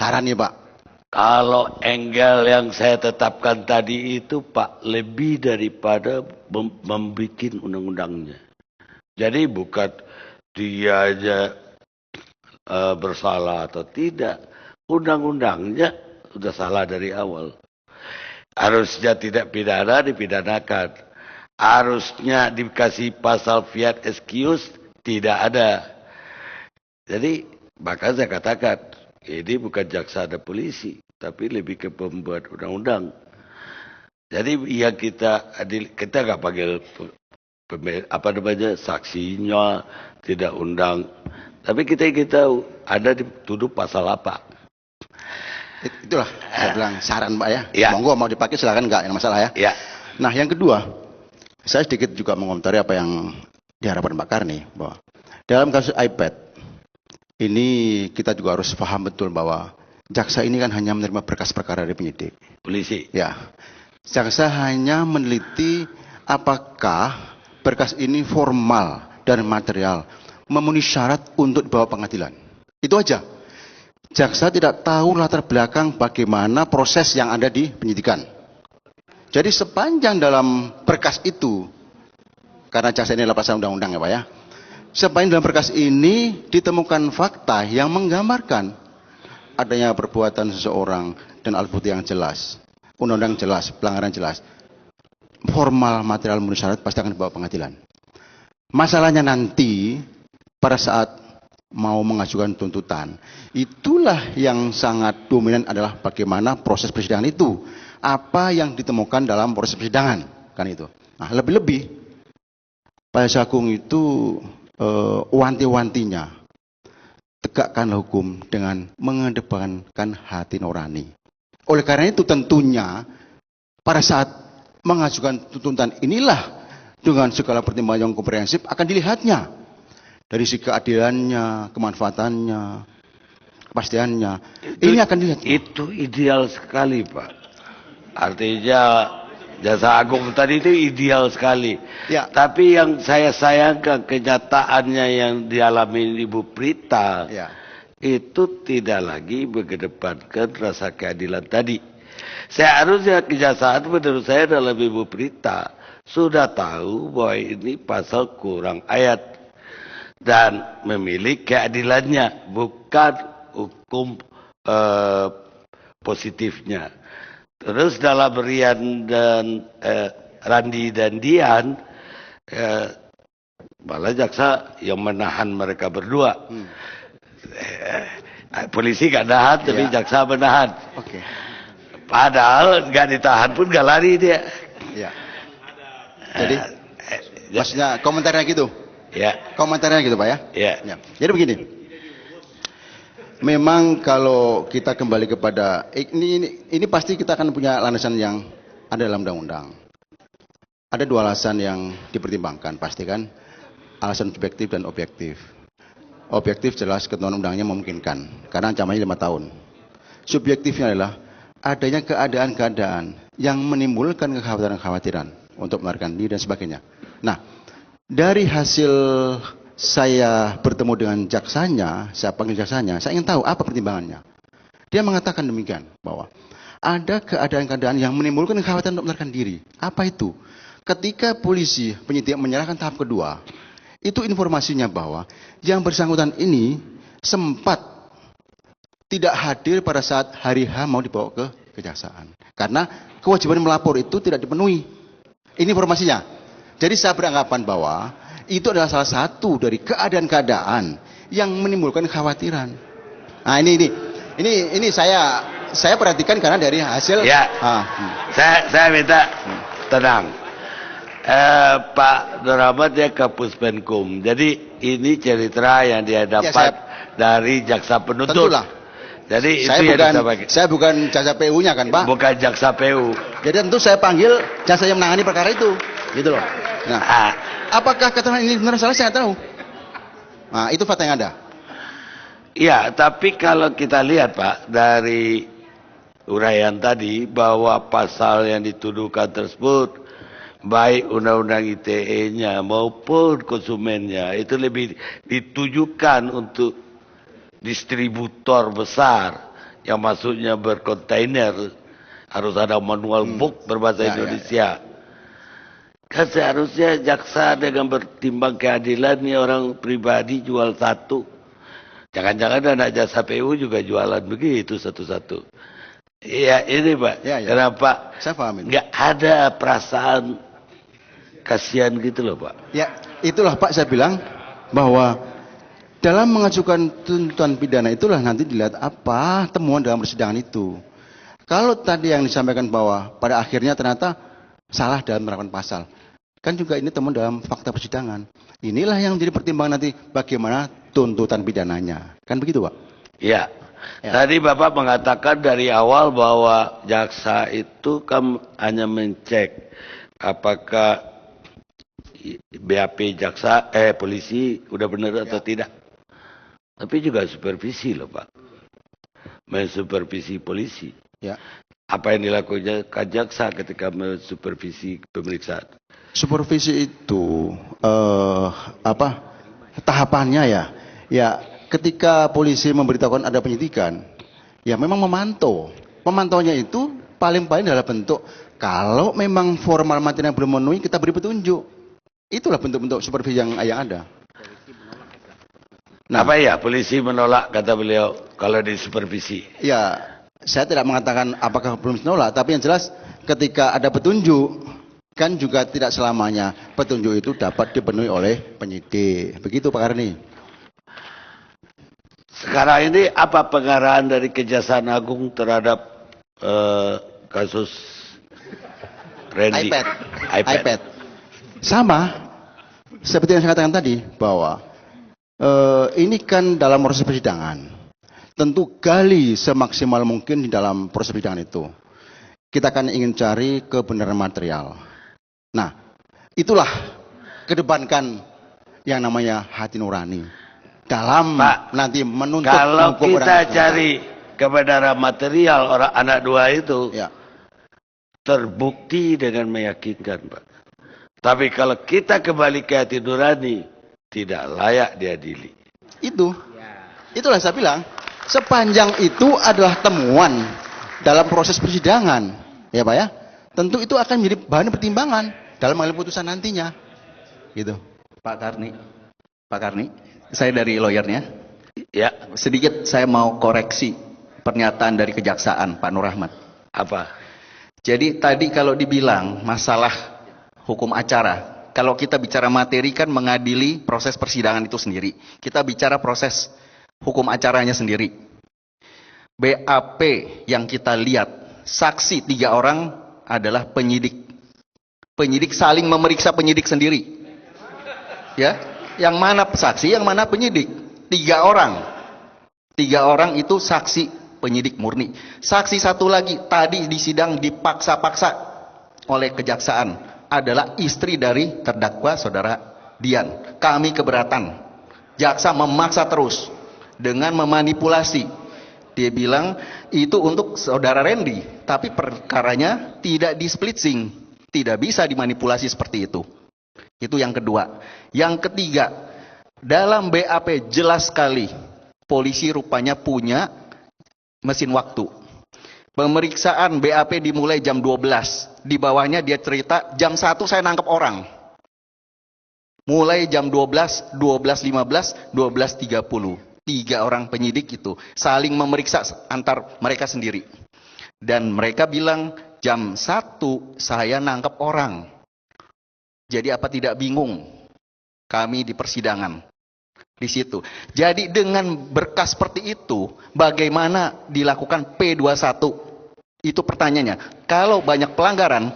Saran nih Pak. Kalau angle yang saya tetapkan tadi itu Pak, lebih daripada membuat undang-undangnya. Jadi bukan dia aja bersalah atau tidak. Undang-undangnya sudah salah dari awal. Harusnya tidak pidana, dipidanakan. Harusnya dikasih pasal fiat excuse, tidak ada. Jadi, maka saya katakan, ini bukan jaksa dan polisi, tapi lebih ke pembuat undang-undang. Jadi yang kita nggak panggil saksinya, tidak undang. Tapi kita ada dituduh pasal apa? Itulah saya bilang saran Pak ya. Ya. Monggo mau dipakai silakan, nggak ada masalah ya. Ya. Nah yang kedua, saya sedikit juga mengomentari apa yang diharapkan Pak Karni, bahwa dalam kasus iPad ini kita juga harus paham betul bahwa jaksa ini kan hanya menerima berkas perkara dari penyidik. Polisi. Ya, jaksa hanya meneliti apakah berkas ini formal dan material memenuhi syarat untuk dibawa pengadilan. Itu aja. Jaksa tidak tahu latar belakang bagaimana proses yang ada di penyidikan. Jadi sepanjang dalam berkas itu, karena jaksa ini adalah pasal undang-undang ya Pak ya, sepanjang dalam berkas ini ditemukan fakta yang menggambarkan adanya perbuatan seseorang dan alat bukti yang jelas, undang-undang jelas, pelanggaran jelas, formal material memenuhi syarat, pasti akan dibawa pengadilan. Masalahnya nanti pada saat mau mengajukan tuntutan, itulah yang sangat dominan adalah bagaimana proses persidangan itu, apa yang ditemukan dalam proses persidangan, kan itu. Nah lebih-lebih Pak Jaksa itu wanti-wantinya tegakkanlah hukum dengan mengedepankan hati nurani. Oleh karena itu tentunya pada saat mengajukan tuntutan inilah dengan segala pertimbangan yang komprehensif akan dilihatnya dari sisi keadilannya, kemanfaatannya, kepastiannya. Ini akan dilihat. Itu ideal sekali Pak. Artinya Jaksa Agung tadi itu ideal sekali. Ya. Tapi yang saya sayangkan kenyataannya yang dialami Ibu Prita, ya, itu tidak lagi mengedepankan rasa keadilan tadi. Seharusnya kejaksaan menurut saya dalam Ibu Prita sudah tahu bahwa ini pasal kurang ayat dan memilih keadilannya, bukan hukum positifnya. Terus dalam Rian dan Randi dan Dian, malah jaksa yang menahan mereka berdua. Polisi gak nahan, tapi jaksa menahan. Padahal gak ditahan pun gak lari dia. Ya. Jadi, maksudnya komentarnya gitu. Ya. Komentarnya gitu Pak ya. Ya. Ya. Jadi begini. Memang kalau kita kembali kepada ini pasti kita akan punya landasan yang ada dalam undang-undang. Ada dua alasan yang dipertimbangkan, pasti kan, alasan subjektif dan objektif. Objektif jelas ketentuan undangnya memungkinkan, karena ancamannya 5 tahun. Subjektifnya adalah adanya keadaan-keadaan yang menimbulkan kekhawatiran-kekhawatiran untuk melarikan diri dan sebagainya. Nah, dari hasil saya bertemu dengan jaksanya, saya panggil jaksanya, saya ingin tahu apa pertimbangannya. Dia mengatakan demikian, bahwa ada keadaan-keadaan yang menimbulkan kekhawatiran untuk melarikan diri. Apa itu? Ketika polisi penyidik menyerahkan tahap kedua, itu informasinya bahwa yang bersangkutan ini sempat tidak hadir pada saat hari H mau dibawa ke kejaksaan. Karena kewajiban melapor itu tidak dipenuhi. Ini informasinya. Jadi saya beranggapan bahwa itu adalah salah satu dari keadaan-keadaan yang menimbulkan kekhawatiran. Nah ini saya perhatikan karena dari hasil. Ya. Saya minta tenang. Pak Nur Ahmad ya ke Puspenkum. Jadi ini cerita yang dia dapat dari jaksa penuntut. Tentulah. Jadi saya bukan jaksa PU-nya kan Pak? Bukan jaksa PU. Jadi tentu saya panggil jaksa yang menangani perkara itu, gitu loh. Nah, apakah keterangan ini benar salah saya tahu. Nah, itu fakta yang ada. Ya, tapi kalau kita lihat Pak dari uraian tadi bahwa pasal yang dituduhkan tersebut baik undang-undang ITE-nya maupun konsumennya itu lebih ditujukan untuk distributor besar yang masuknya berkontainer, harus ada manual book berbahasa Indonesia. Kan seharusnya jaksa dengan bertimbang keadilan nih orang pribadi jual satu. Jangan-jangan anak jasa PU juga jualan begitu satu-satu. Iya ini Pak, kenapa Saya paham ini. nggak ada perasaan kasihan gitu loh Pak? Ya, itulah Pak saya bilang bahwa dalam mengajukan tuntutan pidana itulah nanti dilihat apa temuan dalam persidangan itu. Kalau tadi yang disampaikan bahwa pada akhirnya ternyata salah dalam menerapkan pasal, kan juga ini temuan dalam fakta persidangan. Inilah yang menjadi pertimbangan nanti bagaimana tuntutan pidananya. Kan begitu Pak? Iya. Ya. Tadi Bapak mengatakan dari awal bahwa jaksa itu kan hanya mencek apakah BAP jaksa polisi udah benar atau tidak. Tapi juga supervisi loh Pak. Mensupervisi polisi. Ya. Apa yang dilakukan jaksa ketika mensupervisi pemeriksaan? Supervisi itu tahapannya ya. Ya, ketika polisi memberitahukan ada penyidikan, ya memang memantau. Pemantauannya itu paling-paling dalam bentuk kalau memang formal materinya belum memenuhi kita beri petunjuk. Itulah bentuk-bentuk supervisi yang ada. Nah, Apa ya polisi menolak kata beliau kalau disupervisi? ya, saya tidak mengatakan apakah belum menolak, tapi yang jelas ketika ada petunjuk kan juga tidak selamanya petunjuk itu dapat dipenuhi oleh penyidik. Begitu Pak Karni. Sekarang ini apa pengarahan dari Kejaksaan Agung terhadap kasus Randy? iPad. Sama seperti yang saya katakan tadi bahwa ini kan dalam proses persidangan. Tentu gali semaksimal mungkin di dalam proses persidangan itu. Kita kan ingin cari kebenaran material. Nah, itulah kedepankan yang namanya hati nurani dalam Pak, nanti menuntut kalau hukum kita orang cari kebenaran material orang anak dua itu ya. terbukti dengan meyakinkan Pak. Tapi kalau kita kembali ke hati nurani tidak layak diadili. Itulah saya bilang sepanjang itu adalah temuan dalam proses persidangan, ya Pak ya. Tentu itu akan menjadi bahan pertimbangan dalam mengambil putusan nantinya. Gitu. Pak Karni, saya dari lawyernya. Ya, Sedikit saya mau koreksi pernyataan dari kejaksaan Pak Nur Rahmat. apa? Jadi tadi kalau dibilang masalah hukum acara, kalau kita bicara materi kan mengadili proses persidangan itu sendiri. Kita bicara proses hukum acaranya sendiri. BAP yang kita lihat, saksi 3 orang adalah penyidik. Penyidik saling memeriksa penyidik sendiri. Ya, yang mana saksi, yang mana penyidik? 3 orang. 3 orang itu saksi penyidik murni. Saksi satu lagi tadi di sidang dipaksa-paksa oleh kejaksaan adalah istri dari terdakwa saudara Dian. Kami keberatan. Jaksa memaksa terus dengan memanipulasi. Dia bilang itu untuk saudara Randy, tapi perkaranya tidak di-splitsing, tidak bisa dimanipulasi seperti itu. Itu yang kedua. Yang ketiga, dalam BAP jelas sekali polisi rupanya punya mesin waktu. Pemeriksaan BAP dimulai jam 12. Di bawahnya dia cerita jam 1 saya nangkep orang. Mulai jam 12, 12.15, 12.30. 3 orang penyidik itu saling memeriksa antar mereka sendiri. Dan mereka bilang jam 1 saya nangkep orang. Jadi apa tidak bingung kami di persidangan di situ. Jadi dengan berkas seperti itu bagaimana dilakukan P21? Itu pertanyaannya. Kalau banyak pelanggaran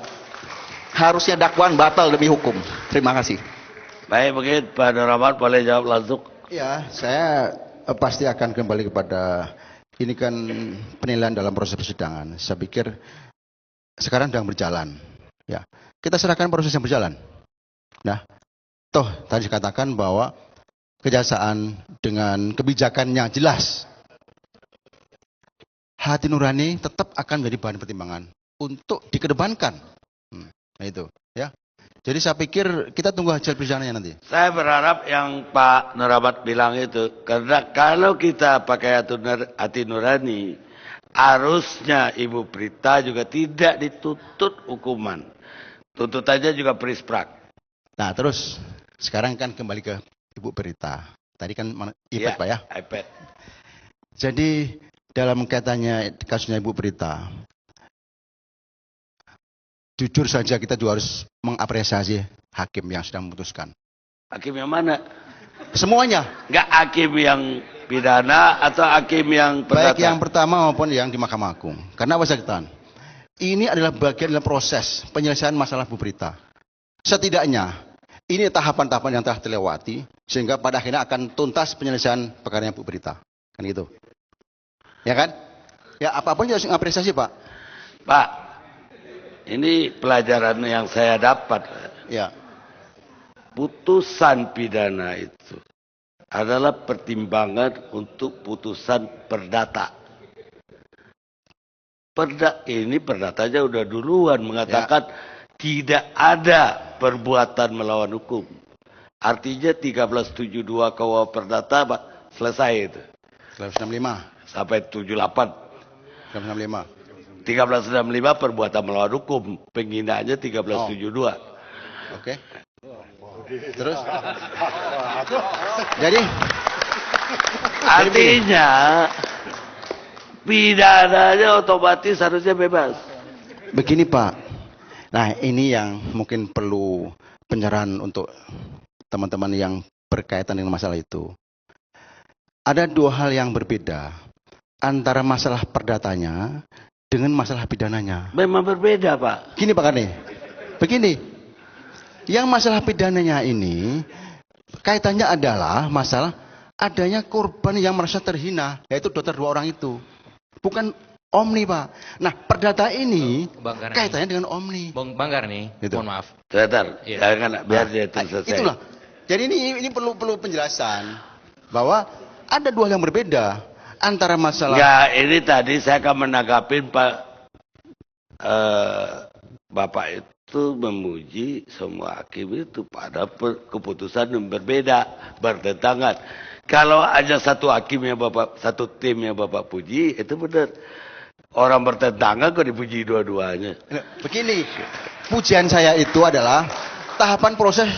harusnya dakwaan batal demi hukum. Terima kasih. Baik, mungkin Pak Nur Rahmat boleh jawab langsung. Ya, saya pasti akan kembali kepada ini kan penilaian dalam proses persidangan. Saya pikir sekarang sedang berjalan. Ya, kita serahkan proses yang berjalan. Nah, toh tadi katakan bahwa kejaksaan dengan kebijakannya jelas, hati nurani tetap akan menjadi bahan pertimbangan untuk dikedepankan. Nah itu, ya. Jadi saya pikir kita tunggu hasil persidangannya nanti. Saya berharap yang Pak Nur Rahmat bilang itu, karena kalau kita pakai hati nurani, harusnya Ibu Prita juga tidak dituntut hukuman. Tuntutannya juga prisprak. Nah, terus sekarang kan kembali ke Ibu Prita. Tadi kan iPad, Pak ya? iPad. Jadi dalam kaitannya kasusnya Ibu Prita, jujur saja kita juga harus mengapresiasi hakim yang sudah memutuskan. Hakim yang mana? Semuanya. Enggak hakim yang pidana atau hakim yang perdata? Baik yang pertama maupun yang di Mahkamah Agung. Karena apa saya katakan? Ini adalah bagian dalam proses penyelesaian masalah Bu Prita. Setidaknya, ini tahapan-tahapan yang telah terlewati, sehingga pada akhirnya akan tuntas penyelesaian perkara Bu Prita. Kan gitu. Ya kan? Ya apapun harus mengapresiasi, Pak. Pak, ini pelajaran yang saya dapat. Ya. Putusan pidana itu adalah pertimbangan untuk putusan perdata. Ini perdatanya udah duluan mengatakan tidak ada perbuatan melawan hukum. Artinya 1372 KUH Perdata selesai itu. 1365. Sampai 78. 1365. 1365 perbuatan melawan hukum. Penghinaannya 1372. Oke. Terus? Jadi artinya pidananya otomatis harusnya bebas. begini, Pak. Nah, ini yang mungkin perlu pencerahan untuk teman-teman yang berkaitan dengan masalah itu. Ada dua hal yang berbeda antara masalah perdatanya dengan masalah pidananya. Memang berbeda, Pak. Gini, Pak Karni. Begini. Yang masalah pidananya ini kaitannya adalah masalah adanya korban yang merasa terhina, yaitu dokter dua orang itu. Bukan Omni, Pak. Nah, perdata ini kaitannya dengan Omni. Bang Karni, Gitu. mohon maaf. Sebentar, Iya. jangan biar dia itu selesai. Itulah. Jadi ini perlu penjelasan bahwa ada dua hal yang berbeda antara masalah. Ya, ini tadi saya akan menanggapin Pak Bapak itu memuji semua hakim itu pada keputusan yang berbeda, bertentangan. Kalau aja satu hakim yang Bapak, satu tim yang Bapak puji, itu benar. Orang bertentangan kok dipuji dua-duanya. Begini, pujian saya itu adalah tahapan proses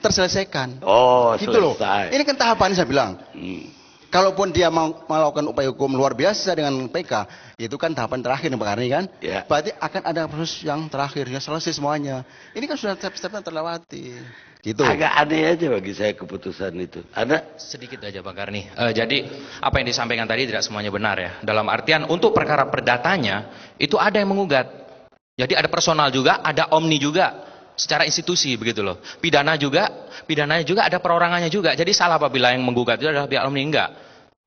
terselesaikan. Oh, Gitu loh. selesai. Ini kan tahapan saya bilang. Hmm. Kalaupun dia mau melakukan upaya hukum luar biasa dengan PK, itu kan tahapan terakhir Pak Karni kan? Ya. Berarti akan ada proses yang terakhir, yang selesai semuanya. Ini kan sudah step-stepnya terlewati. Gitu. Agak aneh aja bagi saya keputusan itu. Ada? Sedikit aja Bang Karni. Jadi apa yang disampaikan tadi tidak semuanya benar ya. Dalam artian untuk perkara perdatanya itu ada yang mengugat. Jadi ada personal juga, ada omni juga. Secara institusi begitu loh. Pidananya juga ada perorangannya juga. Jadi salah apabila yang menggugat itu adalah pihak omni, enggak.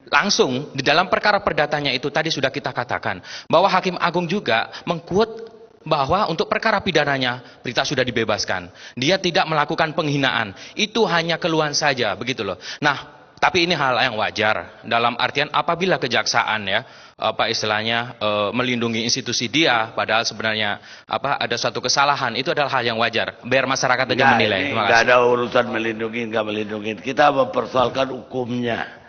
Langsung di dalam perkara perdatanya itu tadi sudah kita katakan bahwa Hakim Agung juga mengquote bahwa untuk perkara pidananya Prita sudah dibebaskan. Dia tidak melakukan penghinaan. Itu hanya keluhan saja begitu loh. Nah, tapi ini hal yang wajar dalam artian apabila kejaksaan ya melindungi institusi dia padahal sebenarnya ada suatu kesalahan, itu adalah hal yang wajar. Biar masyarakat aja menilai. Terima kasih. Nggak ada urusan melindungi nggak melindungi. Kita mempersoalkan hukumnya.